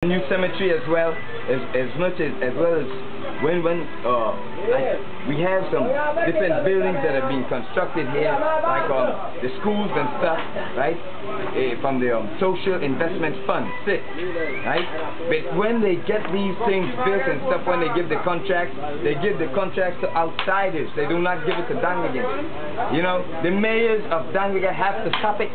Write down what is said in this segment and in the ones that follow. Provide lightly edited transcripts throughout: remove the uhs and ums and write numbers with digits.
New cemetery as well as well as when we have some different buildings that are being constructed here, like the schools and stuff, right? From the social investment fund, SIT, right? But when they get these things built and stuff, when they give the contracts, they give the contracts to outsiders. They do not give it to Dangagan. You know, the mayors of Dangagan have to stop it.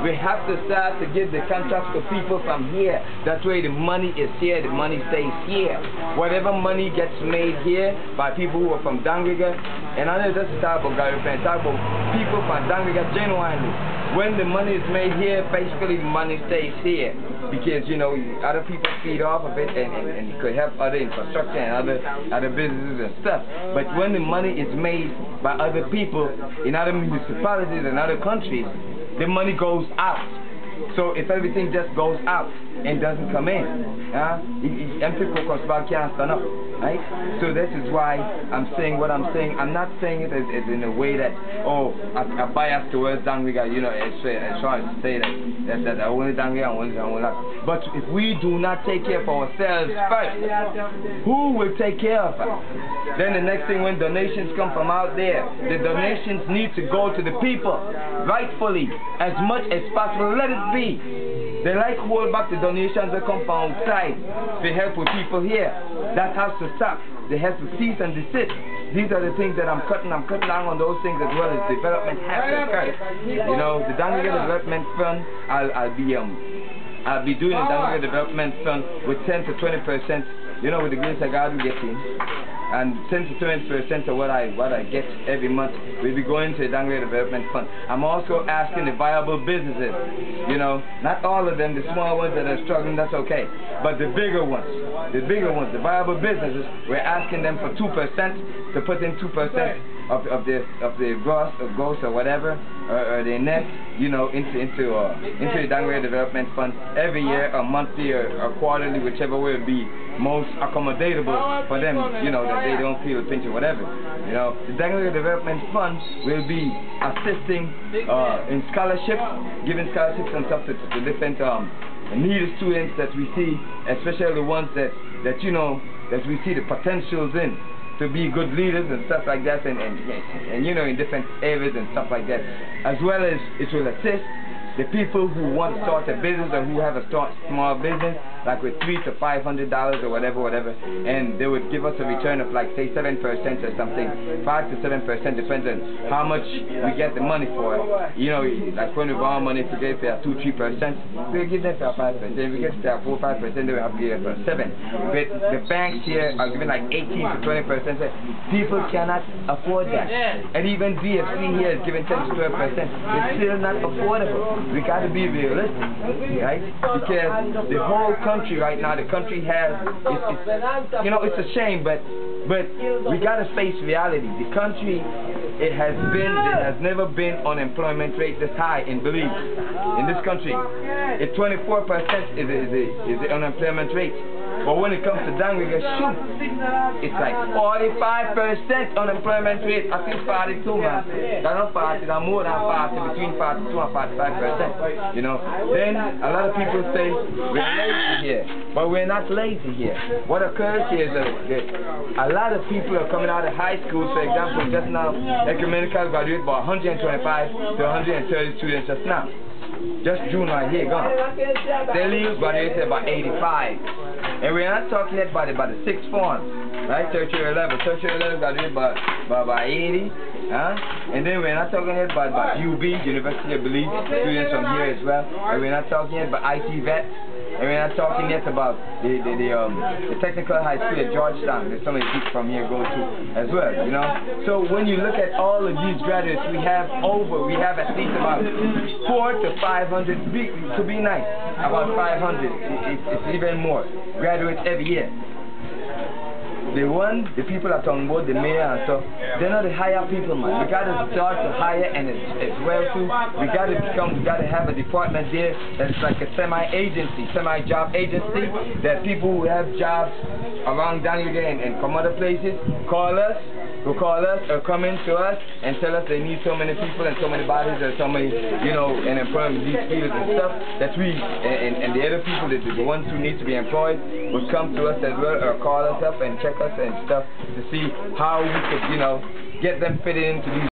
We have to start to give the contracts to people from here. That way the money is here, the money stays here. Whatever money gets made here by people who are from Dangaga, and I know that's the type of guy we're playing, talk about people from Dangaga genuinely. When the money is made here, basically the money stays here. Because, you know, other people feed off of it and it could help other infrastructure and other businesses and stuff. But when the money is made by other people in other municipalities and other countries, the money goes out. So if everything just goes out and doesn't come in, can't stand up, right? So this is why I'm saying what I'm saying. I'm not saying it as in a way that, oh, I bias towards Dangaga, you know, as far as to say that I only Dangaga, I only that. But if we do not take care of ourselves first, who will take care of us? Then the next thing, when donations come from out there, the donations need to go to the people, rightfully, as much as possible. Let it be. They like to hold back the donations that come from outside to help with people here. That has to stop. They have to cease and desist. These are the things that I'm cutting down on those things, as well as development has to occur. You know, the Dangaga Development Fund, I'll be doing the Dangaga Development Fund with 10 to 20%. You know, with the grace of God we get in. And 10 to 20% of what I get every month will be going to the Dangaga Development Fund. I'm also asking the viable businesses, you know, not all of them, the small ones that are struggling, that's okay. But the bigger ones, the viable businesses, we're asking them for 2%, to put in 2% of the gross or whatever, or their net, you know, into the Dangaga Development Fund every year, or monthly, or quarterly, whichever way it be most accommodatable for them, you know, that they don't feel a pinch or whatever. You know, the Dangaga Development Fund will be assisting in scholarships, giving scholarships and stuff to different needy students that we see, especially the ones that you know, that we see the potentials in to be good leaders and stuff like that, and you know, in different areas and stuff like that. As well as it will assist the people who want to start a business or who have a small business, like with $300 to $500 or whatever, and they would give us a return of like, say, 7% or something. 5 to 7% depends on how much we get the money for. You know, like when we borrow money, if we get it for 2-3%, we'll give them for 5%. If we get it for 4-5%, they will have to give it for 7%. But the banks here are giving like 18 to 20%. People cannot afford that. And even DFC here is giving 10 to 12%. It's still not affordable. We got to be realistic, right? Because the whole country right now, the country has, you know, it's a shame, but we got to face reality. The country, there has never been unemployment rate this high in Belize. In this country, 24% is the unemployment rate. But when it comes to Dangaga, shoot, it's like 45% unemployment rate. I think 42, man. That's not 40, that's more than 40, between 42 and 45%. You know, then a lot of people say we're lazy here, but we're not lazy here. What occurs here is that a lot of people are coming out of high school. For example, just now, ecumenical graduate about 125 to 130 students just now. Just June right here gone. They leave graduated about 85. And we're not talking yet about the sixth form, right? Tertiary level. Tertiary level graduated by 80. And then we're not talking yet about UB, University of Belize, students from here as well. And we're not talking yet about IT vets. And we're not talking yet about the technical high school at Georgetown that some of the people from here go to as well, you know. So when you look at all of these graduates, we have at least about 400 to 500, to be nice, about 500, it's even more, graduates every year. The people that are on board, the mayor and stuff, they're not the higher people, man. We gotta start to hire, and as well too, we gotta have a department there that's like a semi-job agency, that people who have jobs around Dangaga and from other places call us, will call us or come in to us and tell us they need so many people and so many bodies or so many, you know, and employment these fields and stuff that we and the other people, the ones who need to be employed, would come to us as well or call us up and check us and stuff to see how we could, you know, get them fitted into these